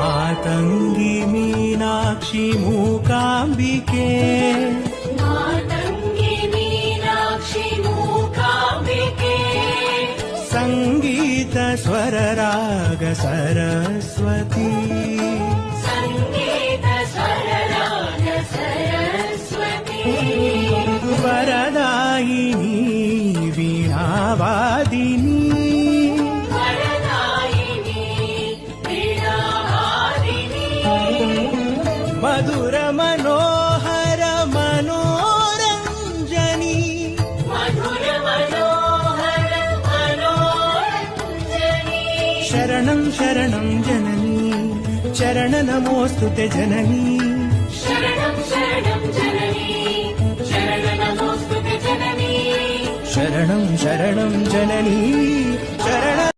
मातङ्गी मीनाक्षि मूकाम्बिके मातङ्गी मीनाक्षि मूकाम्बिके संगीत स्वर राग सरस्वती संगीत स्वर राग सरस्वती वरदायिनी वीणावादिनी वरदायिनी वीणावादिनी मधुर मनोहर मनोरञ्जनी मधुर मनोहर मनोरञ्जनी शरणं शरणं जननी चरण नमोऽस्तु ते जननी शरणं शरणं जननी शरण नमोऽस्तु ते जननी शरणं शरणं जननी शरण